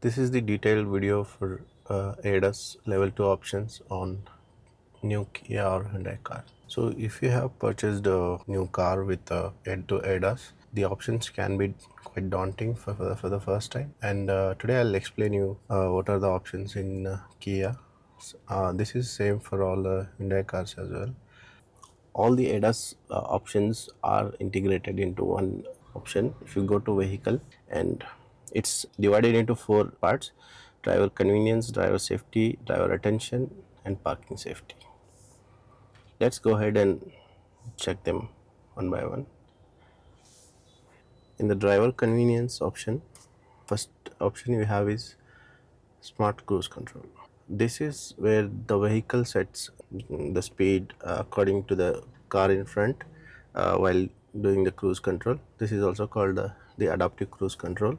This is the detailed video for ADAS level 2 options on new Kia or Hyundai car. So if you have purchased a new car with end-to ADAS, the options can be quite daunting for the first time. And today I'll explain you what are the options in Kia. This is same for all Hyundai cars as well. All the ADAS options are integrated into one option. If you go to vehicle, and it's divided into four parts: driver convenience, driver safety, driver attention, and parking safety. Let's go ahead and check them one by one. In the driver convenience option, first option we have is smart cruise control. This is where the vehicle sets the speed according to the car in front while doing the cruise control. This is also called the adaptive cruise control.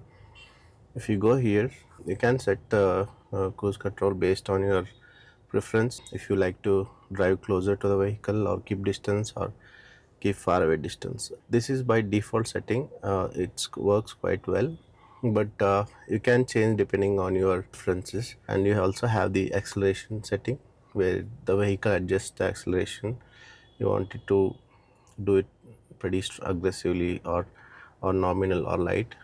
If you go here, you can set the cruise control based on your preference. If you like to drive closer to the vehicle or keep distance or keep far away distance. This is by default setting. It works quite well, but you can change depending on your preferences. And you also have the acceleration setting where the vehicle adjusts the acceleration. You want it to do it pretty aggressively or nominal or light.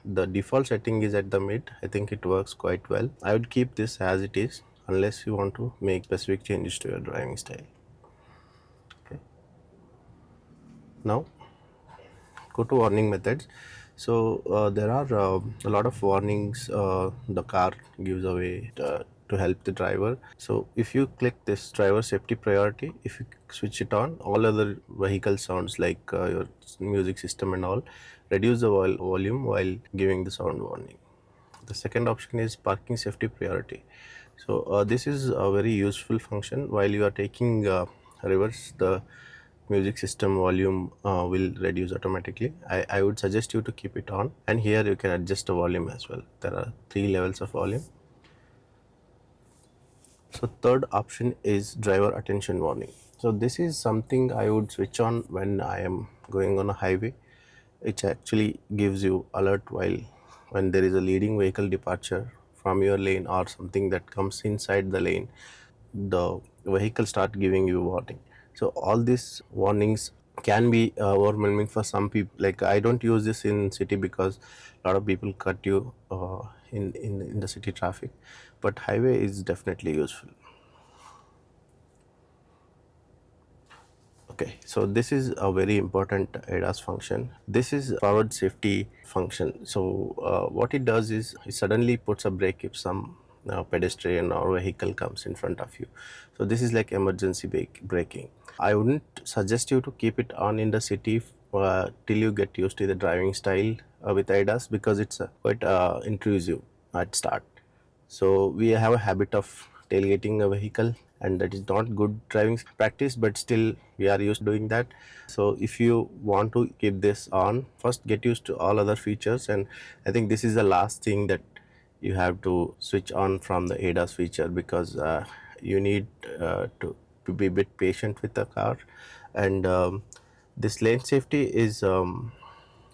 The default setting is at the mid. I think it works quite well. I would keep this as it is unless you want to make specific changes to your driving style. Okay. Now go to warning methods. So there are a lot of warnings the car gives away to help the driver. So if you click this driver safety priority, if you switch it on, all other vehicle sounds like your music system and all reduce the volume while giving the sound warning. The second option is parking safety priority. So this is a very useful function. While you are taking reverse, the music system volume will reduce automatically. I would suggest you to keep it on, and here you can adjust the volume as well. There are 3 levels of volume. So third option is driver attention warning. So this is something I would switch on when I am going on a highway. It actually gives you alert while when there is a leading vehicle departure from your lane or something that comes inside the lane, the vehicle start giving you warning. So all these warnings can be overwhelming for some people. Like, I don't use this in city because a lot of people cut you in the city traffic, but highway is definitely useful. Okay, so this is a very important ADAS function. This is forward safety function. So what it does is it suddenly puts a brake if some pedestrian or vehicle comes in front of you. So this is like emergency braking. I wouldn't suggest you to keep it on in the city till you get used to the driving style with ADAS, because it's quite intrusive at start. So we have a habit of tailgating a vehicle, and that is not good driving practice, but still we are used to doing that. So if you want to keep this on, first get used to all other features, and I think this is the last thing that you have to switch on from the ADAS feature, because you need to be a bit patient with the car. And this lane safety is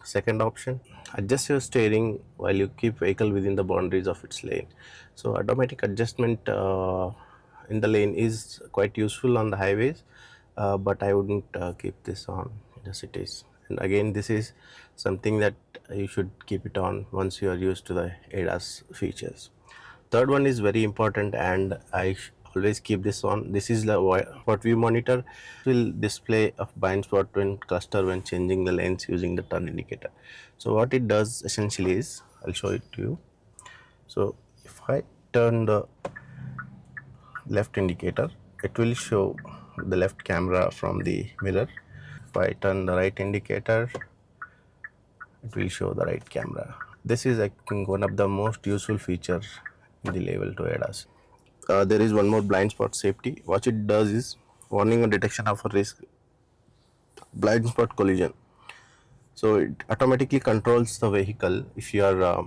second option. Adjust your steering while you keep vehicle within the boundaries of its lane. So automatic adjustment in the lane is quite useful on the highways, but I wouldn't keep this on in the cities. And again, this is something that you should keep it on once you are used to the ADAS features. Third one is very important, and I always keep this on. This is the what view monitor. It will display a blind spot when cluster when changing the lanes using the turn indicator. So what it does essentially is, I'll show it to you. So if I turn the left indicator, it will show the left camera from the mirror. If I turn the right indicator, it will show the right camera. This is, I think, one of the most useful features in the level 2 ADAS. There is one more blind spot safety. What it does is warning and detection of a risk blind spot collision. So it automatically controls the vehicle if you are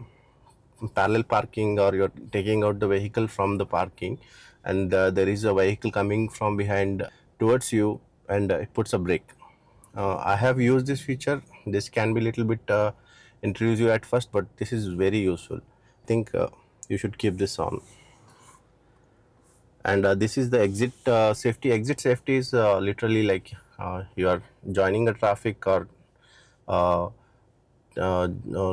parallel parking, or you're taking out the vehicle from the parking, and there is a vehicle coming from behind towards you, and it puts a brake. I have used this feature. This can be a little bit intrusive at first, but this is very useful. I think you should keep this on. And this is the exit safety is literally like you are joining the traffic or uh,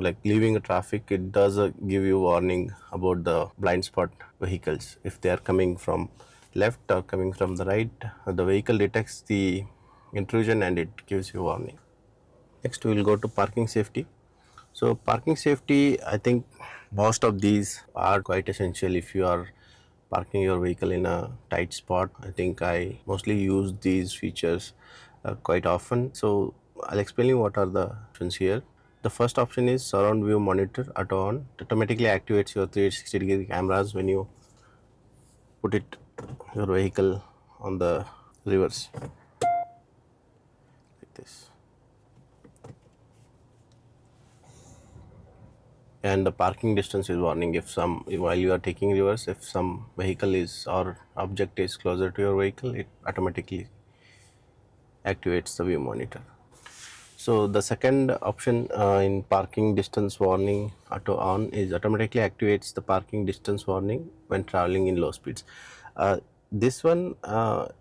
like leaving the traffic. It does give you warning about the blind spot vehicles. If they are coming from left or coming from the right, the vehicle detects the intrusion and it gives you warning. Next we will go to parking safety. So parking safety, I think most of these are quite essential if you are parking your vehicle in a tight spot. I think I mostly use these features quite often. So I'll explain you what are the options here. The first option is surround view monitor auto on. It automatically activates your 360-degree cameras when you put it your vehicle on the reverse like this. And the parking distance is warning. If some, while you are taking reverse, if some vehicle is or object is closer to your vehicle, it automatically activates the view monitor. So the second option in parking distance warning auto on is automatically activates the parking distance warning when traveling in low speeds. This one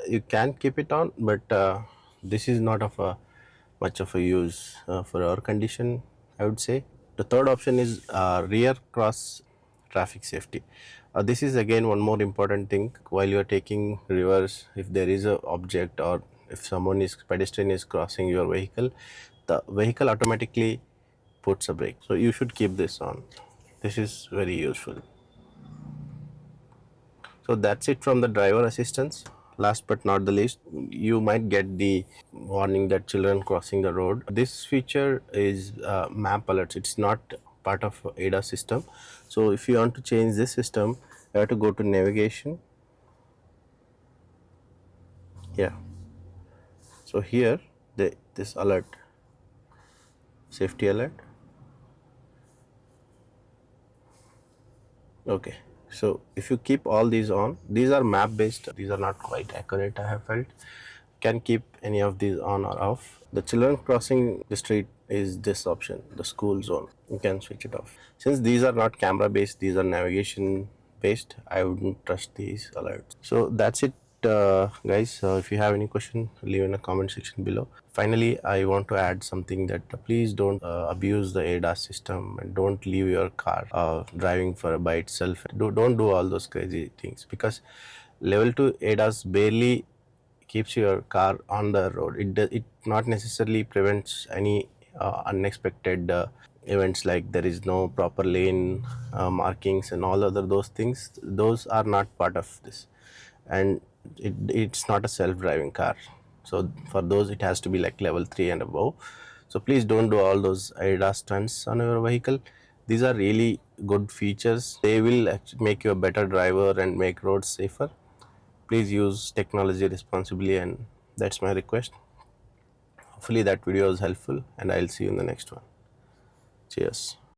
you can keep it on, but this is not of a much of a use for our condition, I would say. The third option is rear cross traffic safety. This is again one more important thing. While you are taking reverse, if there is a object or if someone is pedestrian is crossing your vehicle, the vehicle automatically puts a brake. So you should keep this on. This is very useful. So that's it from the driver assistance. Last but not the least, you might get the warning that children crossing the road. This feature is map alerts. It's not part of ADAS system. So if you want to change this system, you have to go to navigation. Yeah. So here, this alert, safety alert. Okay. So if you keep all these on, these are map based. These are not quite accurate, I have felt. Can keep any of these on or off. The children crossing the street is this option, the school zone. You can switch it off. Since these are not camera based, these are navigation based, I wouldn't trust these alerts. So that's it, guys. If you have any question, leave in the comment section below. Finally, I want to add something that please don't abuse the ADAS system and don't leave your car driving for by itself. Don't do all those crazy things, because level 2 ADAS barely keeps your car on the road. It not necessarily prevents any unexpected events, like there is no proper lane markings and all other those things. Those are not part of this, and it's not a self-driving car. So for those it has to be like level 3 and above. So please don't do all those ADAS stunts on your vehicle. These are really good features. They will actually make you a better driver and make roads safer. Please use technology responsibly, and that's my request. Hopefully that video is helpful, and I'll see you in the next one. Cheers.